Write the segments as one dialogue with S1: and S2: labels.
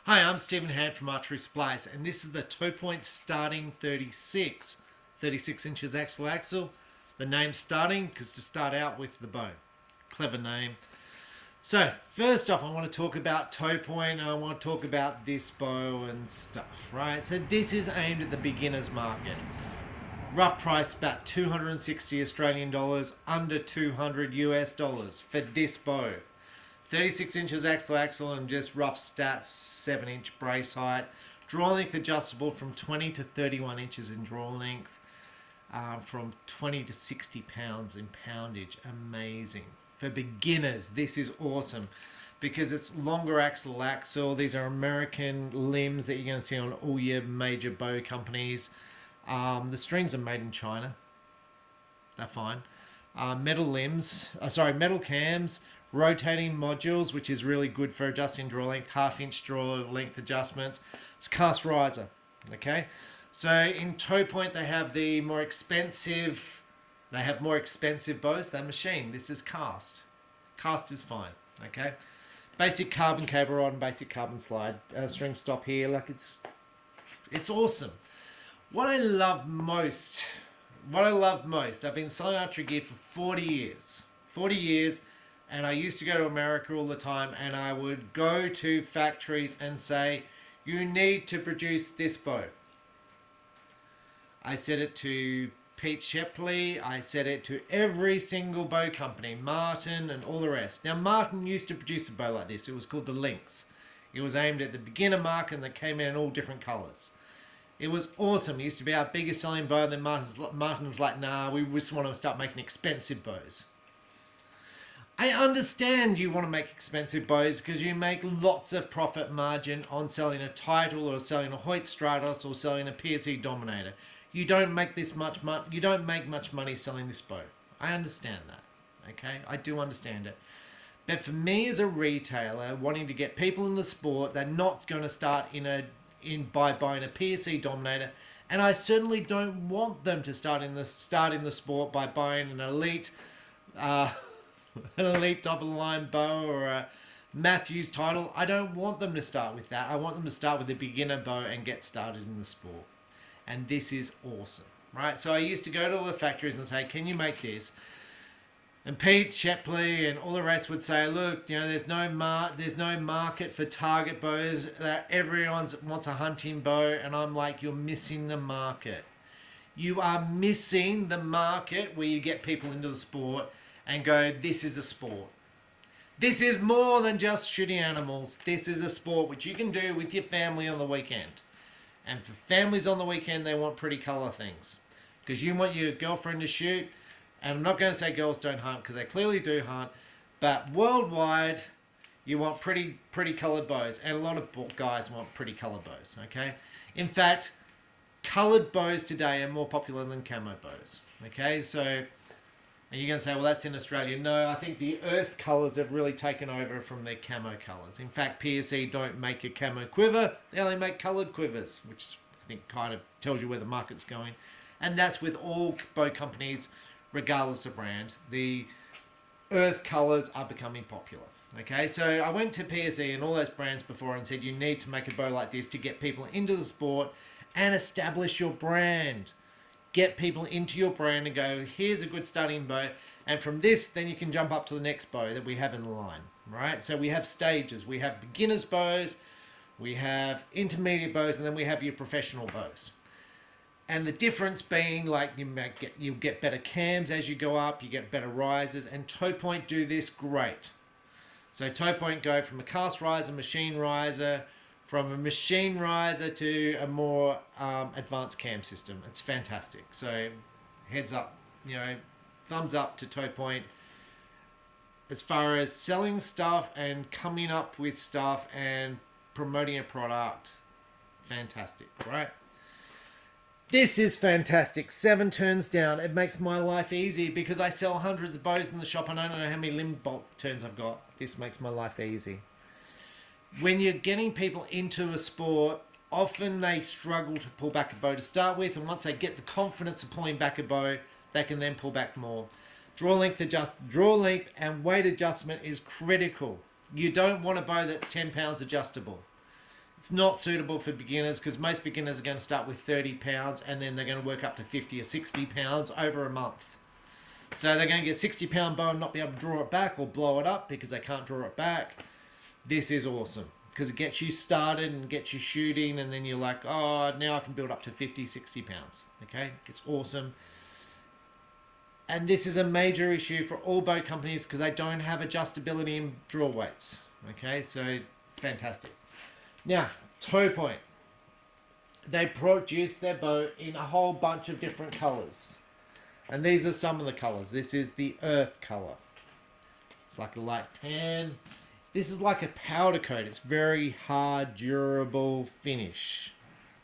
S1: Hi, I'm Stephen Hand from Archery Supplies, and this is the Topoint Starting 36 inches axle. The name Starting because to start out with the bow. Clever name. So, first off, I want to talk about Topoint. I want to talk about this bow and stuff, right? So this is aimed at the beginner's market. Rough price about 260 Australian dollars, under 200 US dollars for this bow. 36 inches axle and just rough stats, 7-inch brace height. Draw length adjustable from 20 to 31 inches in draw length, from 20 to 60 pounds in poundage. Amazing. For beginners, this is awesome because it's longer axle. These are American limbs that you're going to see on all your major bow companies. The strings are made in China. They're fine. Metal cams, rotating modules, which is really good for adjusting draw length, half-inch draw length adjustments. It's cast riser, okay? So in Topoint, they have more expensive bows. They're machined. This is cast. Cast is fine, okay? Basic carbon cable rod and basic carbon slide string stop here. Like it's awesome. What I love most, I've been selling archery gear for 40 years. 40 years. And I used to go to America all the time, and I would go to factories and say, you need to produce this bow. I said it to Pete Shepley. I said it to every single bow company, Martin and all the rest. Now, Martin used to produce a bow like this. It was called the Lynx. It was aimed at the beginner market, and they came in all different colors. It was awesome. It used to be our biggest selling bow. Then Martin was like, nah, we just want to start making expensive bows. I understand you want to make expensive bows because you make lots of profit margin on selling a Title or selling a Hoyt Stratos or selling a PSE Dominator. You don't make much money selling this bow. I understand that. Okay, I do understand it. But for me as a retailer wanting to get people in the sport, they're not going to start by buying a PSE Dominator, and I certainly don't want them to start in the sport by buying an elite top of the line bow or a Matthews Title. I don't want them to start with that. I want them to start with a beginner bow and get started in the sport. And this is awesome, right? So I used to go to all the factories and say, can you make this? And Pete Shepley and all the rest would say, look, there's no market for target bows. Everyone wants a hunting bow. And I'm like, you're missing the market. You are missing the market where you get people into the sport and go, this is a sport. This is more than just shooting animals. This is a sport which you can do with your family on the weekend. And for families on the weekend, they want pretty colour things. Because you want your girlfriend to shoot. And I'm not going to say girls don't hunt, because they clearly do hunt. But worldwide, you want pretty coloured bows. And a lot of guys want pretty coloured bows, okay? In fact, coloured bows today are more popular than camo bows, okay? So, and you're going to say, well, that's in Australia. No, I think the earth colours have really taken over from their camo colours. In fact, PSE don't make a camo quiver. They only make coloured quivers, which I think kind of tells you where the market's going. And that's with all bow companies, regardless of brand. The earth colours are becoming popular. Okay, so I went to PSE and all those brands before and said, you need to make a bow like this to get people into the sport and establish your brand. Get people into your brand and go, here's a good starting bow. And from this, then you can jump up to the next bow that we have in the line, right? So we have stages. We have beginner's bows, we have intermediate bows, and then we have your professional bows. And the difference being, like, you get better cams as you go up, you get better risers, and Topoint do this great. So Topoint go from a cast riser, machine riser, from a machine riser to a more advanced cam system. It's fantastic. So heads up, thumbs up to Topoint as far as selling stuff and coming up with stuff and promoting a product. Fantastic, right? This is fantastic. 7 turns down. It makes my life easy because I sell hundreds of bows in the shop and I don't know how many limb bolt turns I've got. This makes my life easy. When you're getting people into a sport, often they struggle to pull back a bow to start with, and once they get the confidence of pulling back a bow, they can then pull back more. Draw length and weight adjustment is critical. You don't want a bow that's 10 pounds adjustable. It's not suitable for beginners because most beginners are going to start with 30 pounds and then they're going to work up to 50 or 60 pounds over a month. So they're going to get 60-pound bow and not be able to draw it back or blow it up because they can't draw it back. This is awesome because it gets you started and gets you shooting, and then you're like, oh, now I can build up to 50, 60 pounds. Okay, it's awesome. And this is a major issue for all bow companies because they don't have adjustability in draw weights. Okay, so fantastic. Now, Topoint. They produce their bow in a whole bunch of different colors. And these are some of the colors. This is the earth color. It's like a light tan. This is like a powder coat. It's very hard, durable finish.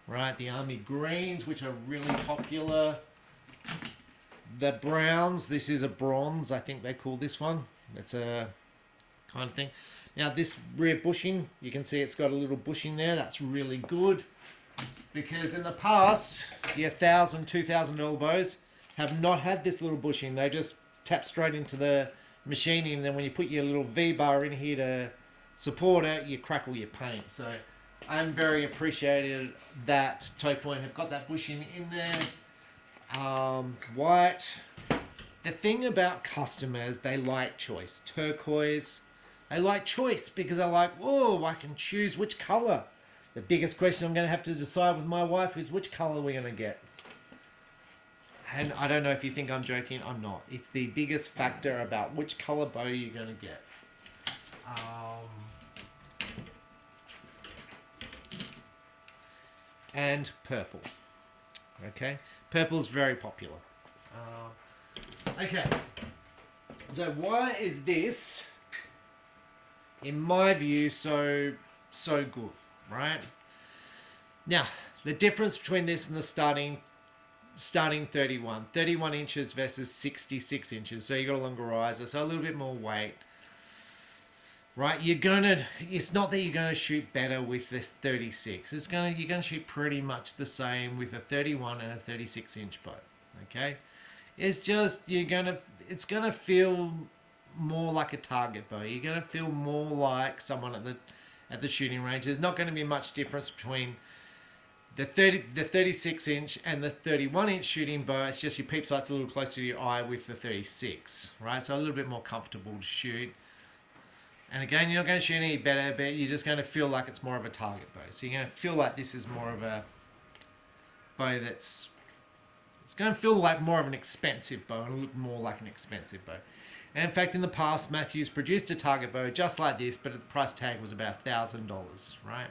S1: Right, the army greens, which are really popular. The browns, this is a bronze, I think they call this one. It's a kind of thing. Now this rear bushing, you can see it's got a little bushing there. That's really good. Because in the past, the $1,000, $2,000 bows have not had this little bushing. They just tap straight into the machining, and then when you put your little V-bar in here to support it, you crackle your paint. So I'm very appreciated that Topoint have got that bushing in there. White. The thing about customers, they like choice. Turquoise. They like choice because they're like, oh, I can choose which color. The biggest question I'm going to have to decide with my wife is which color we're going to get. And I don't know if you think I'm joking. I'm not. It's the biggest factor about which color bow you're going to get. And purple. Okay, purple is very popular. Okay, so why is this, in my view, so good, right? Now, the difference between this and the starting 31 inches versus 66 inches. So you got a longer riser, so a little bit more weight. Right, it's not that you're gonna shoot better with this 36. You're gonna shoot pretty much the same with a 31 and a 36 inch bow. Okay, it's just it's gonna feel more like a target bow. You're gonna feel more like someone at the shooting range. There's not going to be much difference between the 36 inch and the 31 inch shooting bow. It's just your peep sight's a little closer to your eye with the 36, right? So a little bit more comfortable to shoot. And again, you're not going to shoot any better, but you're just going to feel like it's more of a target bow. So you're going to feel like this is more of a bow it's going to feel like more of an expensive bow and look more like an expensive bow. And in fact, in the past, Matthews produced a target bow just like this, but the price tag was about $1,000, right?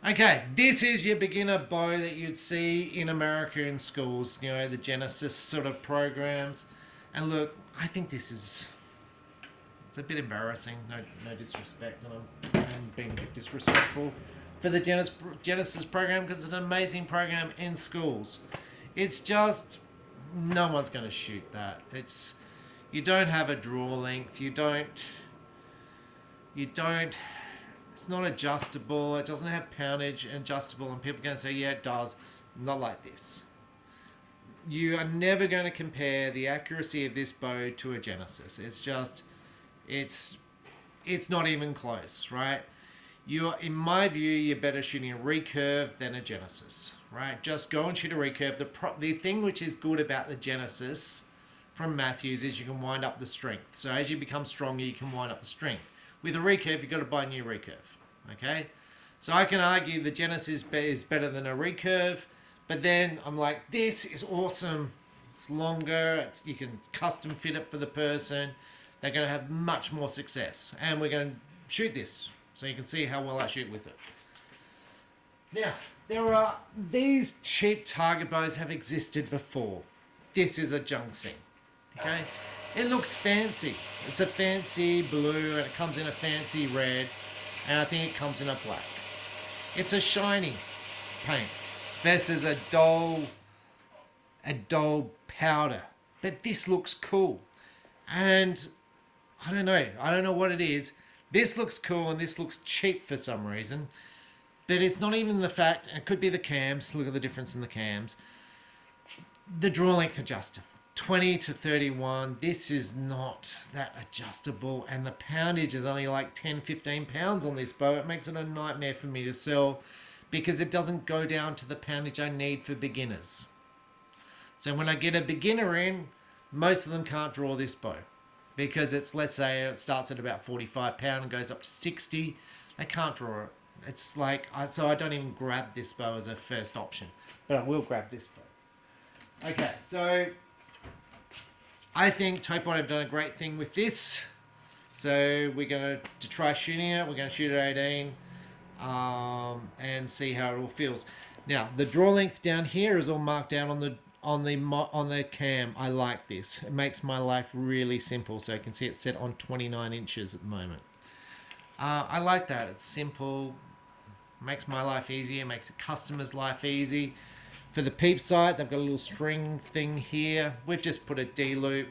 S1: Okay, this is your beginner bow that you'd see in America in schools, the Genesis sort of programs. And look, I think it's a bit embarrassing, no disrespect, and I'm being a bit disrespectful for the Genesis program because it's an amazing program in schools. It's just, no one's going to shoot that. You don't have a draw length, it's not adjustable, it doesn't have poundage adjustable, and people are going to say, yeah, it does. Not like this. You are never going to compare the accuracy of this bow to a Genesis. It's not even close, right? In my view, you're better shooting a recurve than a Genesis, right? Just go and shoot a recurve. The thing which is good about the Genesis from Matthews is you can wind up the strength. So as you become stronger, you can wind up the strength. With a recurve, you've got to buy a new recurve, okay? So I can argue the Genesis is better than a recurve, but then I'm like, this is awesome. It's longer. You can custom fit it for the person. They're going to have much more success. And we're going to shoot this so you can see how well I shoot with it. Now, these cheap target bows have existed before. This is a Junxing, okay? It looks fancy. It's a fancy blue and it comes in a fancy red, and I think it comes in a black. It's a shiny paint versus a dull powder. But this looks cool. And I don't know what it is. This looks cool and this looks cheap for some reason. But it's not even the fact, and it could be the cams. Look at the difference in the cams. The draw length adjuster. 20 to 31. This is not that adjustable, and the poundage is only like 10-15 pounds on this bow. It makes it a nightmare for me to sell because it doesn't go down to the poundage I need for beginners. So when I get a beginner in, most of them can't draw this bow because it's, let's say it starts at about 45 pound and goes up to 60. They can't draw it. It's like, so I don't even grab this bow as a first option, but I will grab this bow. Okay, so I think Topoint have done a great thing with this. So we're going to try shooting it. We're going to shoot at 18 and see how it all feels. Now, the draw length down here is all marked out on the cam. I like this. It makes my life really simple. So you can see it's set on 29 inches at the moment. I like that. It's simple. Makes my life easier. Makes a customer's life easy. For the peep sight, they've got a little string thing here. We've just put a D-loop,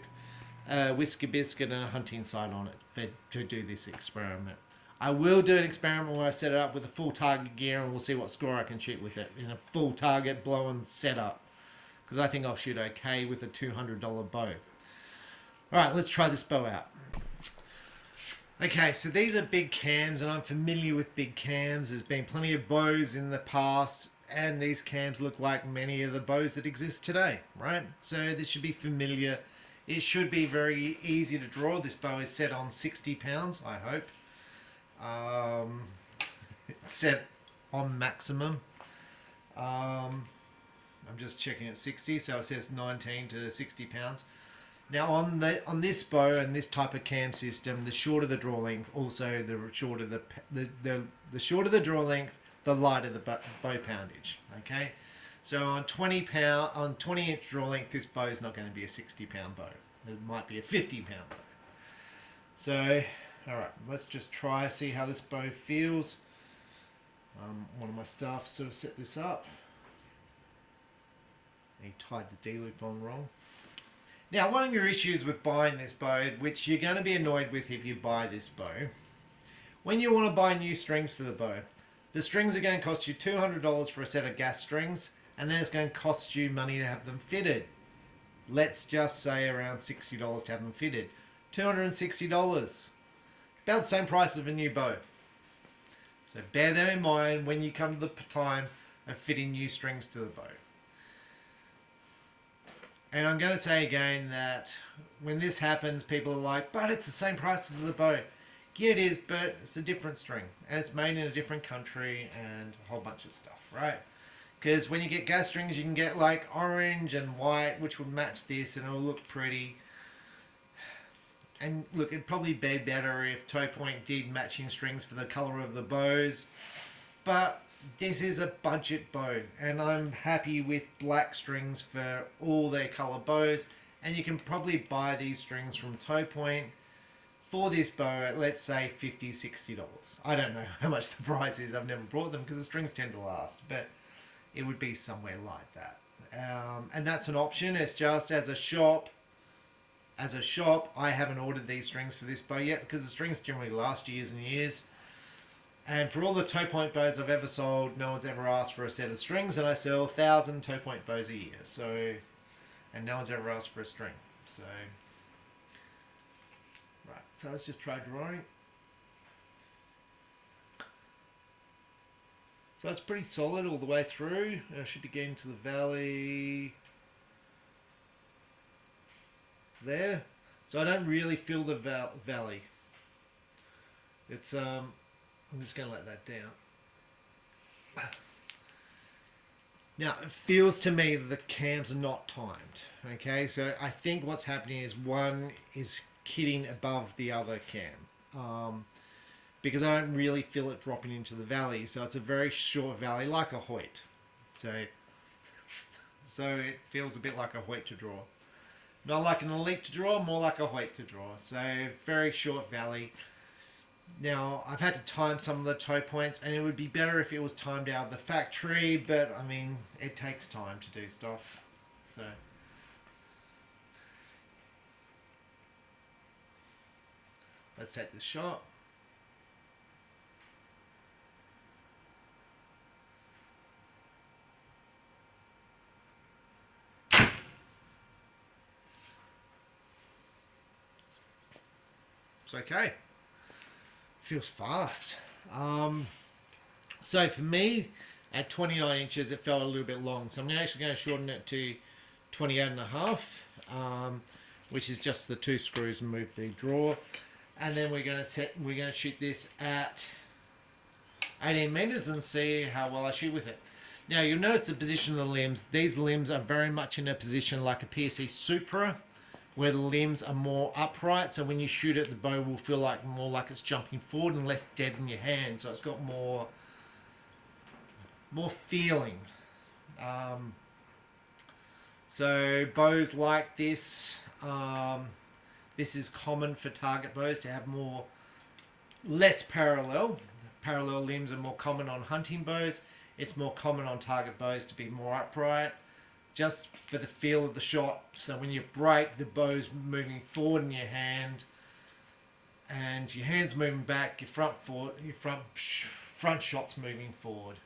S1: whisker biscuit, and a hunting sight on it to do this experiment. I will do an experiment where I set it up with a full target gear and we'll see what score I can shoot with it in a full target blow-and setup. Because I think I'll shoot okay with a $200 bow. Alright, let's try this bow out. Okay, so these are big cams, and I'm familiar with big cams. There's been plenty of bows in the past, and these cams look like many of the bows that exist today, right? So this should be familiar. It should be very easy to draw. This bow is set on 60 pounds, I hope. It's set on maximum. I'm just checking at 60, so it says 19 to 60 pounds. Now on this bow and this type of cam system, the shorter the draw length, also the shorter the shorter the draw length, the lighter the bow poundage. Okay, so on 20 inch draw length, this bow is not going to be a 60 pound bow. It might be a 50 pound bow. So, all right, let's just try see how this bow feels. One of my staff sort of set this up. He tied the D-loop on wrong. Now, one of your issues with buying this bow, which you're going to be annoyed with if you buy this bow, when you want to buy new strings for the bow, the strings are going to cost you $200 for a set of gas strings, and then it's going to cost you money to have them fitted. Let's just say around $60 to have them fitted. $260. About the same price of a new bow. So bear that in mind when you come to the time of fitting new strings to the bow. And I'm going to say again that when this happens, people are like, but it's the same price as the bow. Yeah, it is, but it's a different string. And it's made in a different country and a whole bunch of stuff, right? Because when you get gas strings, you can get like orange and white, which would match this and it'll look pretty. And look, it'd probably be better if Topoint did matching strings for the colour of the bows. But this is a budget bow, and I'm happy with black strings for all their colour bows, and you can probably buy these strings from Topoint for this bow at, let's say, $50, $60. I don't know how much the price is. I've never bought them because the strings tend to last, but it would be somewhere like that. And that's an option. It's just as a shop, I haven't ordered these strings for this bow yet because the strings generally last years and years. And for all the Topoint bows I've ever sold, no one's ever asked for a set of strings, and I sell 1,000 Topoint bows a year. So, and no one's ever asked for a string. So, right. So let's just try drawing. So it's pretty solid all the way through. I should be getting to the valley there. So I don't really feel the valley. It's I'm just going to let that down. Now, it feels to me that the cams are not timed. Okay, so I think what's happening is one is kidding above the other cam. Because I don't really feel it dropping into the valley. So it's a very short valley, like a Hoyt. So it feels a bit like a Hoyt to draw. Not like an Elite to draw, more like a Hoyt to draw. So very short valley. Now, I've had to time some of the toe points, and it would be better if it was timed out of the factory, but, I mean, it takes time to do stuff, so. Let's take the shot. It's okay. Feels fast. So for me, at 29 inches, it felt a little bit long. So I'm actually going to shorten it to 28.5, which is just the 2 screws and move the drawer. And then we're going to shoot this at 18 meters and see how well I shoot with it. Now you'll notice the position of the limbs. These limbs are very much in a position like a PSE Supra, where the limbs are more upright. So when you shoot it, the bow will feel like more like it's jumping forward and less dead in your hand. So it's got more feeling. So bows like this, this is common for target bows to have less parallel. Parallel limbs are more common on hunting bows. It's more common on target bows to be more upright, just for the feel of the shot. So when you break, the bow's moving forward in your hand, and your hand's moving back. Your front shot's moving forward.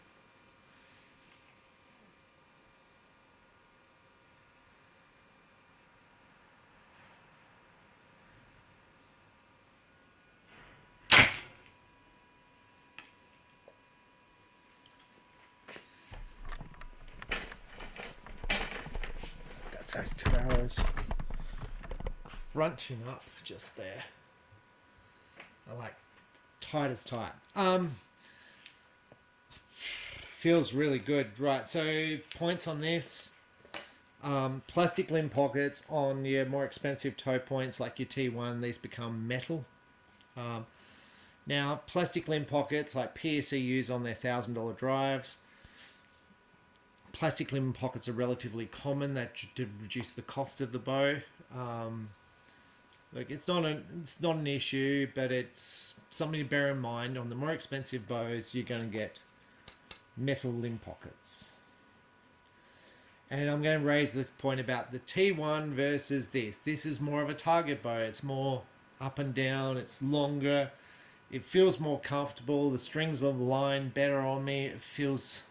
S1: That's 2 arrows crunching up just there. I like tight as tight. Feels really good. Right, so points on this. Plastic limb pockets on your more expensive toe points like your T1, these become metal. Now, plastic limb pockets like PSE use on their $1,000 drives. Plastic limb pockets are relatively common. That to reduce the cost of the bow. Look, it's not an issue, but it's something to bear in mind. On the more expensive bows, you're going to get metal limb pockets. And I'm going to raise the point about the T1 versus this. This is more of a target bow. It's more up and down. It's longer. It feels more comfortable. The strings align better on me. It feels...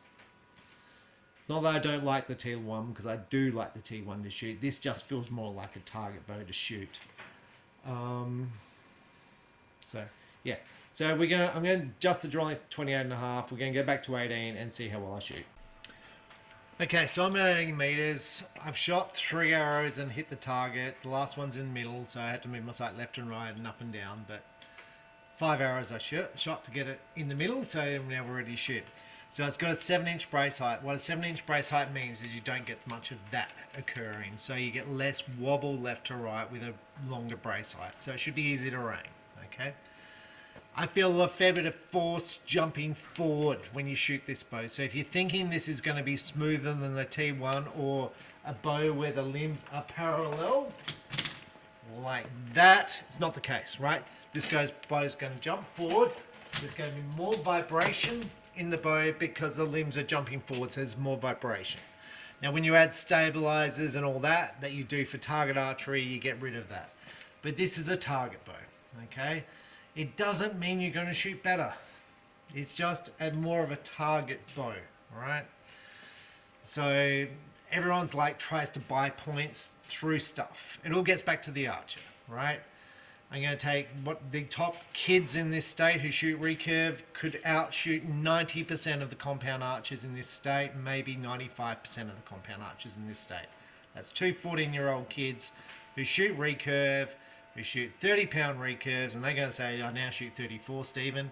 S1: It's not that I don't like the T1, because I do like the T1 to shoot. This just feels more like a target bow to shoot. So yeah. So I'm going to adjust the draw length to 28.5. We're going to go back to 18 and see how well I shoot. Okay, so I'm at 18 meters. I've shot 3 arrows and hit the target. The last one's in the middle, so I had to move my sight left and right and up and down. But 5 arrows I shot to get it in the middle, so now we're ready to shoot. So it's got a 7-inch brace height. What a 7-inch brace height means is you don't get much of that occurring. So you get less wobble left to right with a longer brace height. So it should be easy to aim, okay? I feel a fair bit of force jumping forward when you shoot this bow. So if you're thinking this is going to be smoother than the T1 or a bow where the limbs are parallel, like that, it's not the case, right? This bow's going to jump forward. There's going to be more vibration in the bow because the limbs are jumping forward, so there's more vibration. Now when you add stabilizers and all that you do for target archery, you get rid of that. But this is a target bow, okay? It doesn't mean you're going to shoot better. It's just more of a target bow, alright? So everyone's tries to buy points through stuff. It all gets back to the archer, right? I'm going to take what the top kids in this state who shoot recurve could outshoot 90% of the compound archers in this state, maybe 95% of the compound archers in this state. That's 2 14-year-old kids who shoot recurve, who shoot 30-pound recurves, and they're going to say, I now shoot 34, Stephen.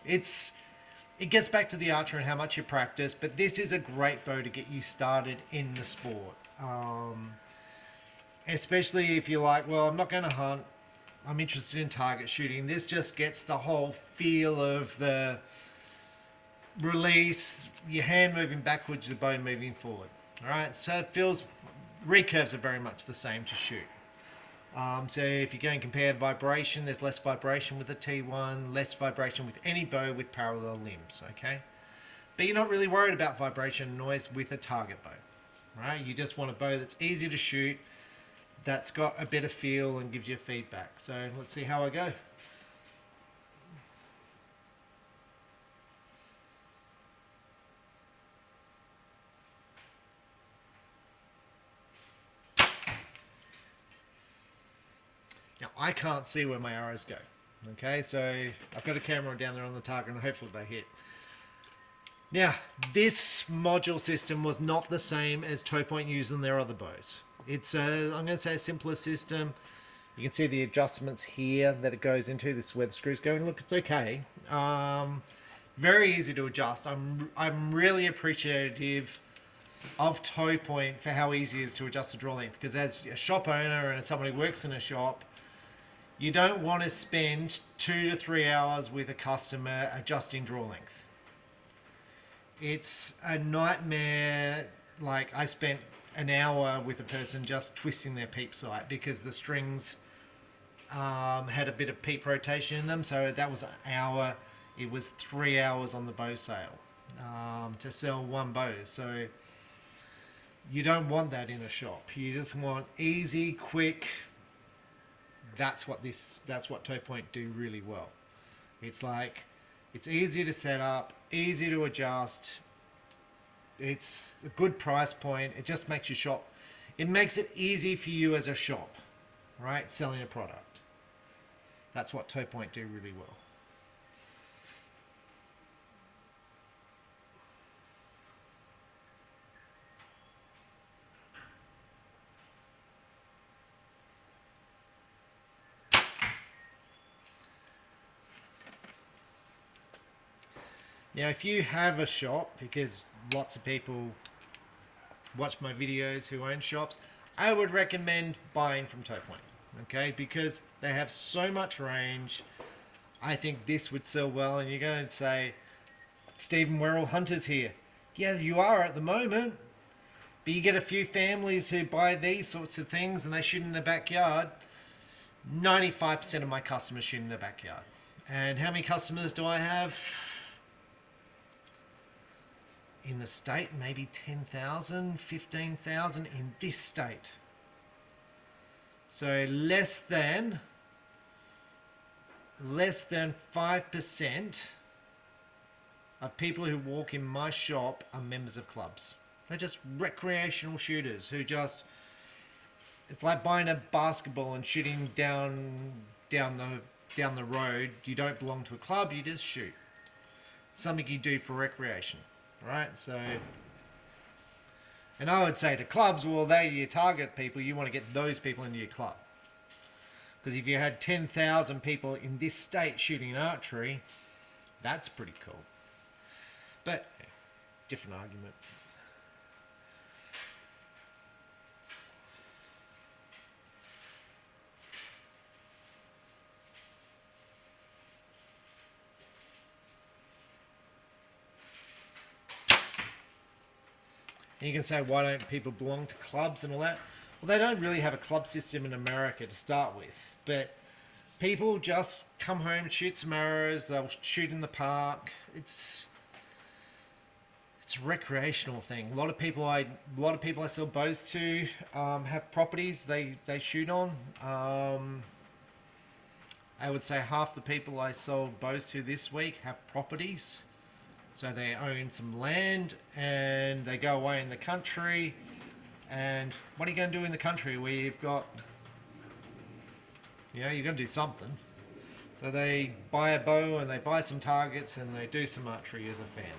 S1: It gets back to the archer and how much you practice, but this is a great bow to get you started in the sport. Especially if you're like, well, I'm not going to hunt, I'm interested in target shooting. This just gets the whole feel of the release, your hand moving backwards, the bow moving forward. Alright, so it feels, recurves are very much the same to shoot. So if you're going to compare vibration, there's less vibration with the T1, less vibration with any bow with parallel limbs, okay? But you're not really worried about vibration and noise with a target bow, right? You just want a bow that's easy to shoot, that's got a bit of feel and gives you feedback. So let's see how I go. Now, I can't see where my arrows go. Okay, so I've got a camera down there on the target and hopefully they hit. Now, this module system was not the same as Topoint using their other bows. It's I'm going to say a simpler system. You can see the adjustments here that it goes into. This is where the screws go. And look, it's okay. Very easy to adjust. I'm really appreciative of Topoint for how easy it is to adjust the draw length. Because as a shop owner and as someone who works in a shop, you don't want to spend 2 to 3 hours with a customer adjusting draw length. It's a nightmare. Like, I spent an hour with a person just twisting their peep sight because the strings had a bit of peep rotation in them. So that was an hour. It was 3 hours on the bow sale to sell one bow. So you don't want that in a shop. You just want easy, quick. That's what Topoint do really well. It's like, it's easy to set up, easy to adjust. It's a good price point. It just makes your shop, it makes it easy for you as a shop, right? Selling a product. That's what Topoint do really well. Now, if you have a shop, because lots of people watch my videos who own shops, I would recommend buying from Topoint, okay? Because they have so much range. I think this would sell well, and you're going to say, Stephen, we're all hunters here. Yeah, you are at the moment, but you get a few families who buy these sorts of things and they shoot in their backyard. 95% of my customers shoot in their backyard. And how many customers do I have? In the state, maybe 10,000, 15,000 in this state. So less than 5% of people who walk in my shop are members of clubs. They're just recreational shooters who just, it's like buying a basketball and shooting down the road. You don't belong to a club, you just shoot. Something you do for recreation. Right, so, and I would say to clubs, well, they're your target people. You want to get those people into your club. Because if you had 10,000 people in this state shooting archery, that's pretty cool. But, yeah, different argument. And you can say, why don't people belong to clubs and all that? Well, they don't really have a club system in America to start with. But people just come home, shoot some arrows, they'll shoot in the park. It's a recreational thing. A lot of people I sell bows to have properties they shoot on. I would say half the people I sold bows to this week have properties. So they own some land and they go away in the country. And what are you going to do in the country where you've got, you're going to do something. So they buy a bow and they buy some targets and they do some archery as a family.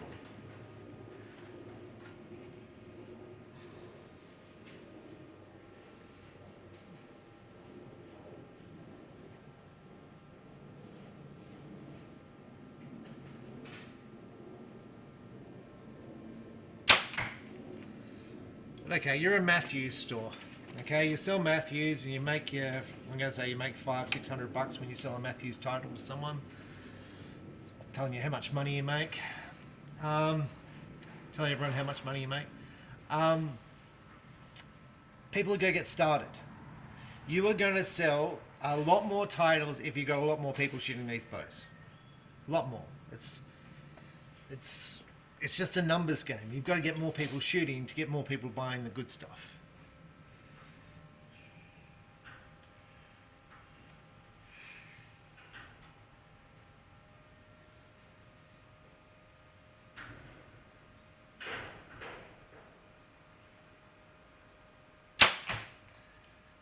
S1: Okay, you're a Matthews store. Okay, you sell Matthews and you make you make $500-600 when you sell a Matthews title to someone. Telling you how much money you make. Telling everyone how much money you make. People are going to get started. You are going to sell a lot more titles if you got a lot more people shooting these bows. A lot more. It's just a numbers game. You've got to get more people shooting to get more people buying the good stuff.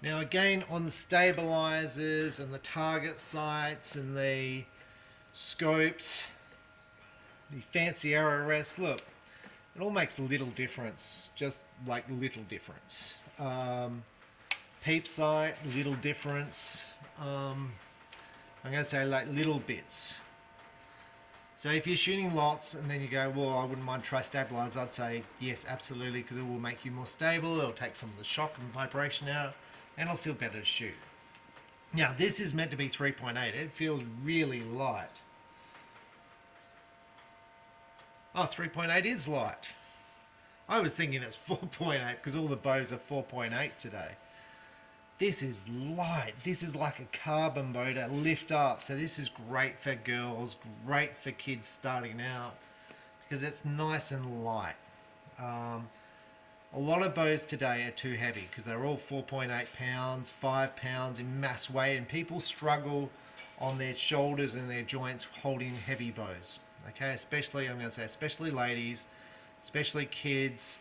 S1: Now again, on the stabilizers and the target sights and the scopes, the fancy arrow rests, look, it all makes little difference, just like little difference. Peep sight, little difference. I'm going to say like little bits. So if you're shooting lots and then you go, well, I wouldn't mind try stabilize, I'd say yes, absolutely, because it will make you more stable. It'll take some of the shock and vibration out, and it'll feel better to shoot. Now this is meant to be 3.8. It feels really light. Oh, 3.8 is light. I was thinking it's 4.8 because all the bows are 4.8 today. This is light. This is like a carbon bow to lift up. So this is great for girls, great for kids starting out because it's nice and light. A lot of bows today are too heavy because they're all 4.8 pounds, 5 pounds in mass weight, and people struggle on their shoulders and their joints holding heavy bows. Okay, especially, I'm going to say, especially ladies, especially kids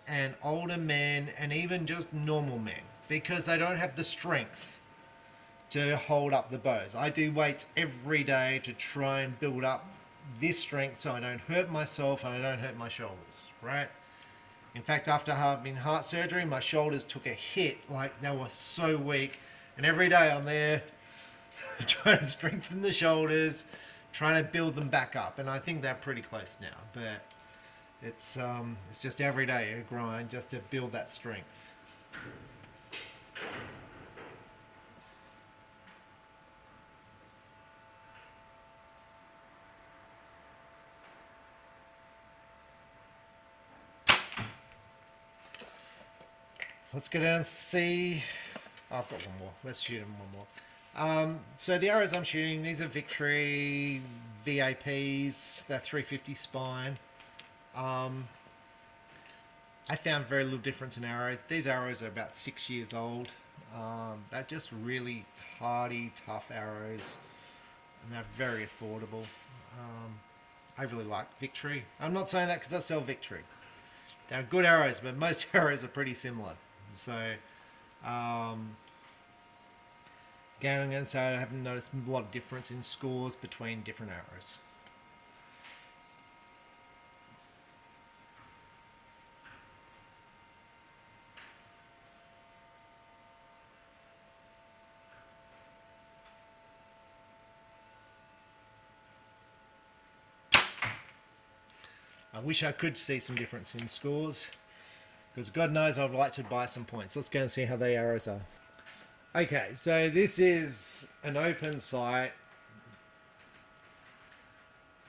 S1: and older men and even just normal men, because they don't have the strength to hold up the bows. I do weights every day to try and build up this strength so I don't hurt myself and I don't hurt my shoulders, right? In fact, after having heart surgery, my shoulders took a hit, like they were so weak. And every day I'm there trying to strengthen the shoulders, trying to build them back up. And I think they're pretty close now, but it's just every day a grind just to build that strength. Let's go down and see. Oh, I've got one more. Let's shoot him one more. So the arrows I'm shooting, these are Victory VAPs. They're 350 spine. I found very little difference in arrows. These arrows are about 6 years old. They're just really hardy, tough arrows, and they're very affordable. I really like Victory. I'm not saying that because I sell Victory. They're good arrows, but most arrows are pretty similar. So, again, I'm going to say I haven't noticed a lot of difference in scores between different arrows. I wish I could see some difference in scores, because God knows I'd like to buy some points. Let's go and see how the arrows are. Okay, so this is an open sight.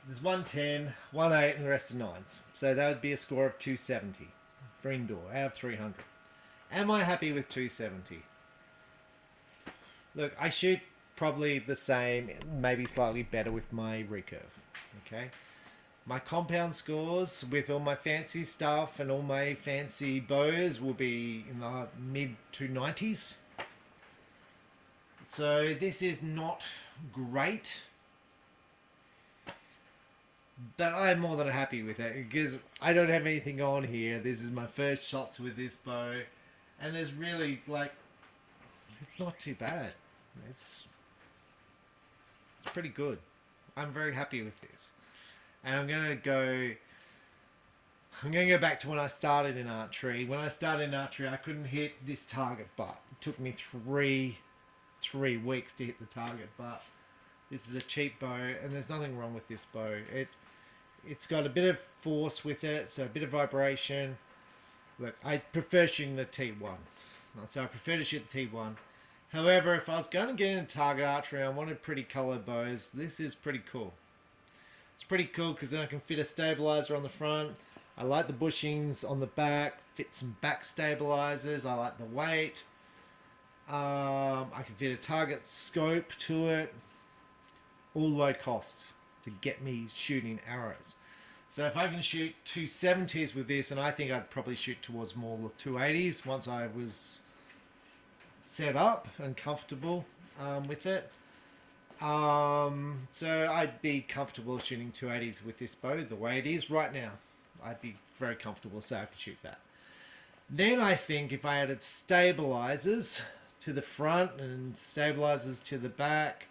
S1: There's 110, 18, and the rest are 9s. So that would be a score of 270 for indoor out of 300. Am I happy with 270? Look, I shoot probably the same, maybe slightly better with my recurve. Okay. My compound scores with all my fancy stuff and all my fancy bows will be in the mid 290s. So this is not great, but I'm more than happy with it because I don't have anything on here. This is my first shots with this bow, and there's really it's not too bad. It's pretty good. I'm very happy with this. And I'm going to go back to when I started in archery. When I started in archery, I couldn't hit this target butt. It took me three weeks to hit the target butt. This is a cheap bow, and there's nothing wrong with this bow. It's got a bit of force with it, so a bit of vibration. Look, I prefer shooting the T1. So I prefer to shoot the T1. However, if I was going to get into target archery, I wanted pretty colored bows. This is pretty cool. It's pretty cool because then I can fit a stabilizer on the front. I like the bushings on the back, fit some back stabilizers. I like the weight. I can fit a target scope to it. All low cost to get me shooting arrows. So if I can shoot 270s with this, and I think I'd probably shoot towards more the 280s once I was set up and comfortable with it. So I'd be comfortable shooting 280s with this bow the way it is right now. I'd be very comfortable, so I could shoot that. Then I think if I added stabilizers to the front and stabilizers to the back.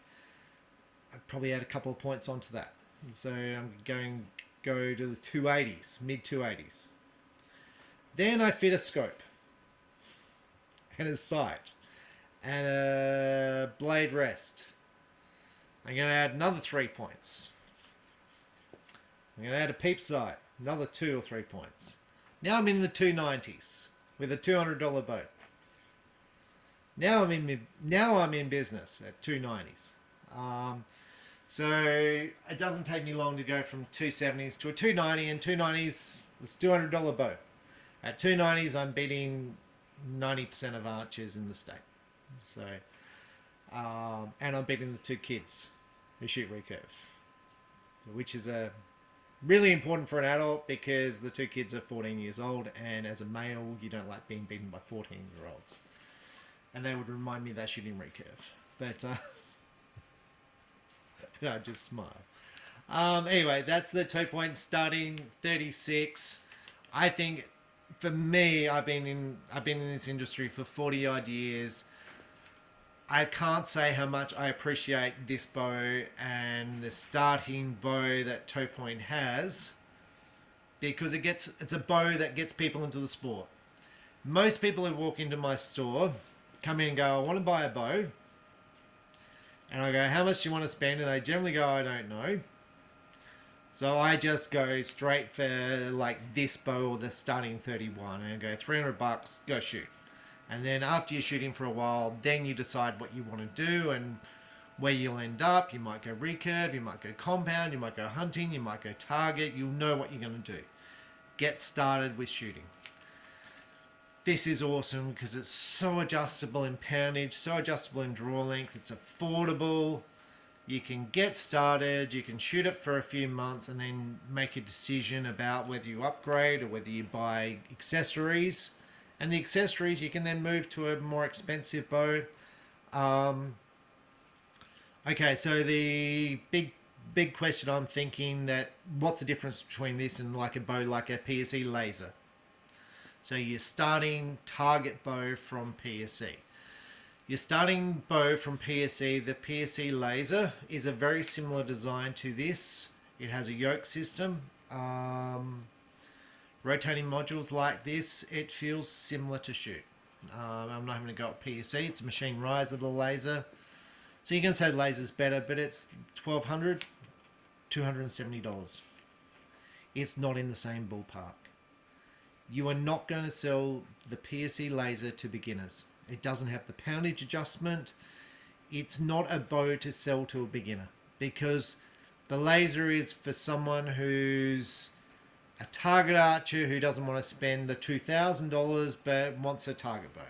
S1: I probably add a couple of points onto that. So I'm going to go to the 280s, mid 280s. Then I fit a scope and a sight and a blade rest. I'm going to add another 3 points. I'm going to add a peep sight, another 2 or 3 points. Now I'm in the 290s with a $200 boat. Now I'm in business at 290s. So it doesn't take me long to go from 270s to a 290, and 290s was $200 boat. At 290s, I'm beating 90% of archers in the state. So, and I'm beating the 2 kids who shoot recurve, which is really important for an adult because the 2 kids are 14 years old, and as a male, you don't like being beaten by 14-year-olds. And they would remind me they're shooting recurve. But I just smile. Anyway, that's the Topoint Starting 36. I think for me, I've been in this industry for 40 odd years. I can't say how much I appreciate this bow and the starting bow that Topoint has, because it's a bow that gets people into the sport. Most people who walk into my store come in and go, I want to buy a bow. And I go, how much do you want to spend? And they generally go, I don't know. So I just go straight for like this bow or the starting 31 and I go $300, go shoot. And then after you're shooting for a while, then you decide what you want to do and where you'll end up. You might go recurve, you might go compound, you might go hunting, you might go target. You'll know what you're going to do. Get started with shooting. This is awesome because it's so adjustable in poundage, so adjustable in draw length. It's affordable. You can get started, you can shoot it for a few months and then make a decision about whether you upgrade or whether you buy accessories. And the accessories, you can then move to a more expensive bow. Okay, so the big question I'm thinking that what's the difference between this and like a bow like a PSE laser? So you're starting target bow from PSE. Your starting bow from PSE, the PSE laser, is a very similar design to this. It has a yoke system. Rotating modules like this, it feels similar to shoot. I'm not having to go at PSE. It's a machine riser, the laser. So you can say the laser's better, but it's $1,200, $270. It's not in the same ballpark. You are not going to sell the PSE laser to beginners. It doesn't have the poundage adjustment. It's not a bow to sell to a beginner because the laser is for someone who's a target archer who doesn't want to spend the $2,000 but wants a target bow.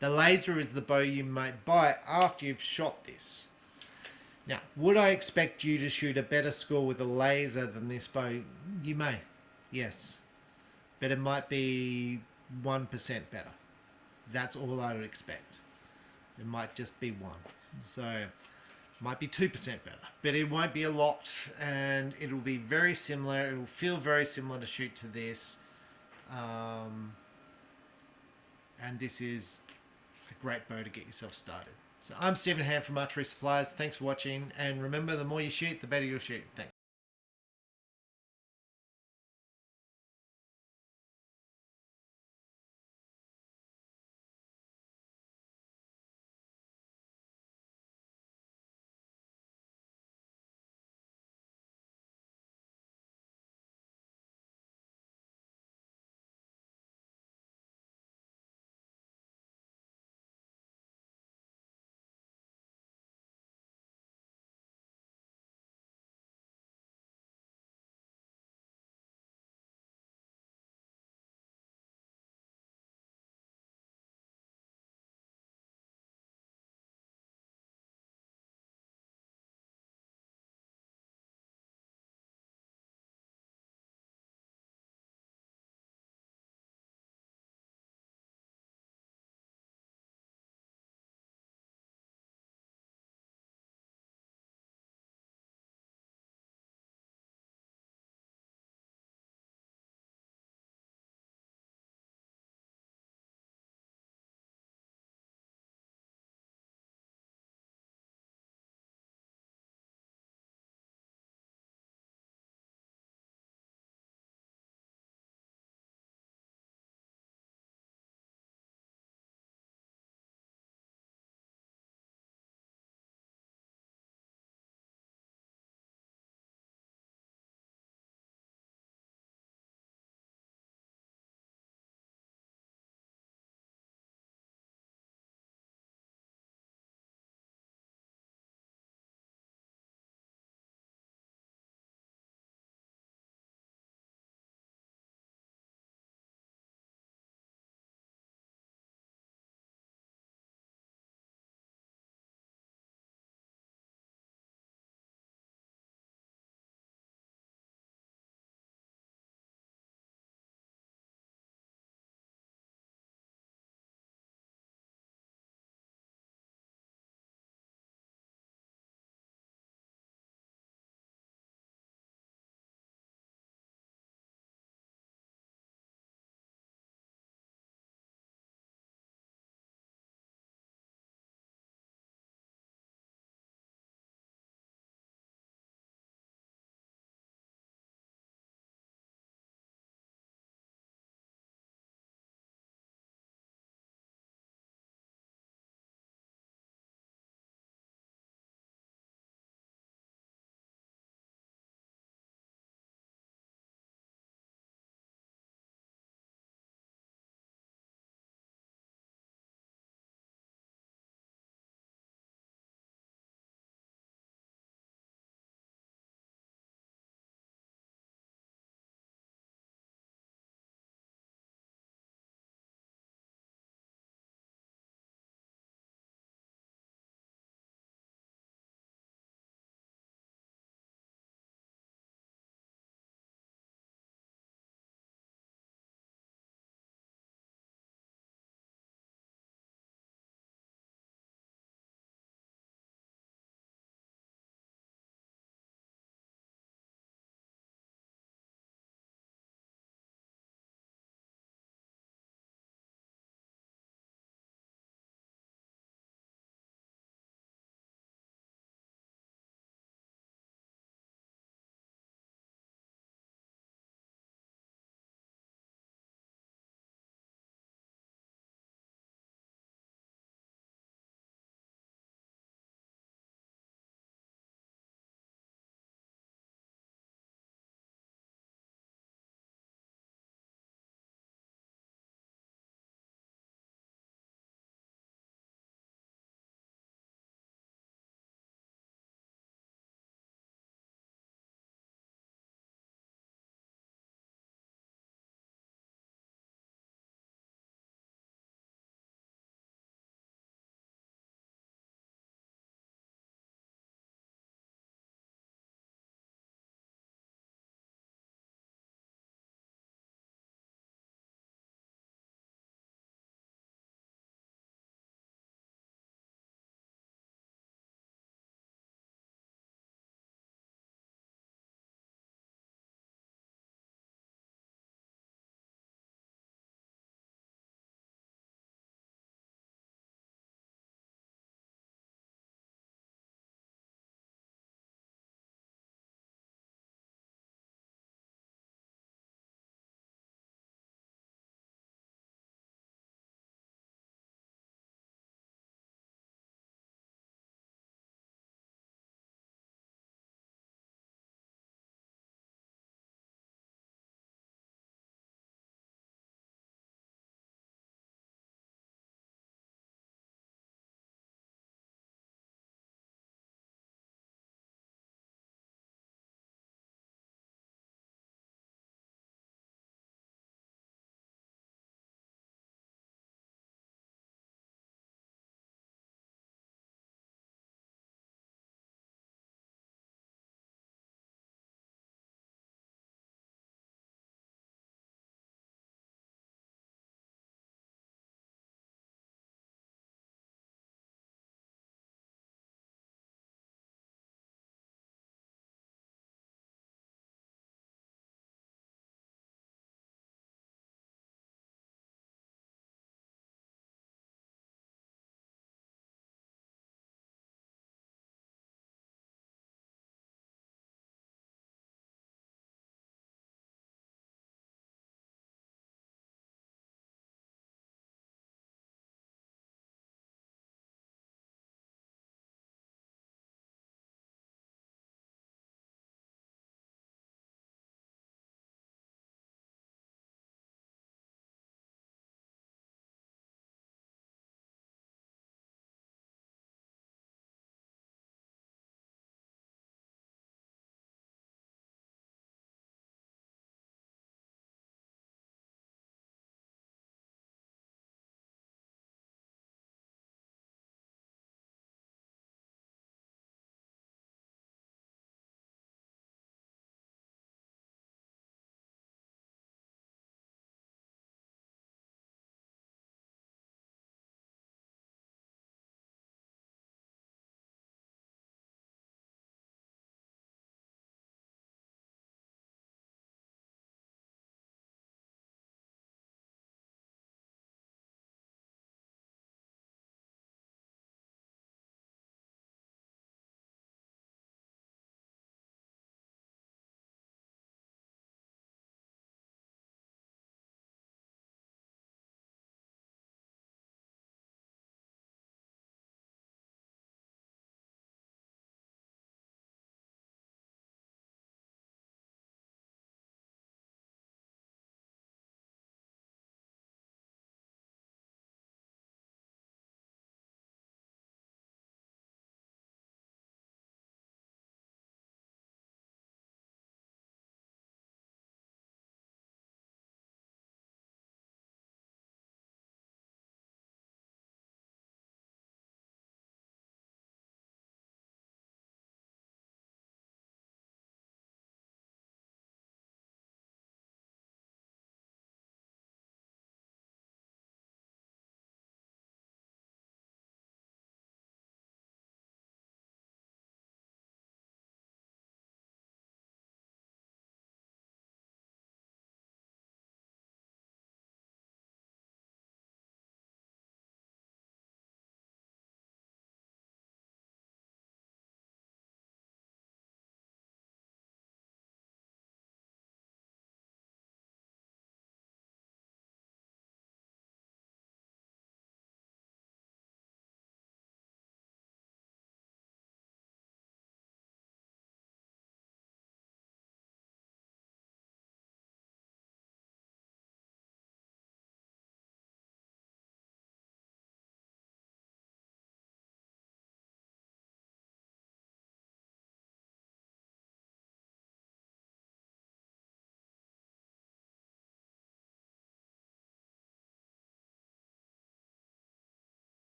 S1: The laser is the bow you might buy after you've shot this. Now, would I expect you to shoot a better score with a laser than this bow? You may, yes. But it might be 1% better. That's all I would expect. It might just be 1. So it might be 2% better. But it won't be a lot. And it'll be very similar. It'll feel very similar to shoot to this. And this is a great bow to get yourself started. So I'm Stephen Hand from Archery Supplies. Thanks for watching. And remember, the more you shoot, the better you'll shoot. Thanks.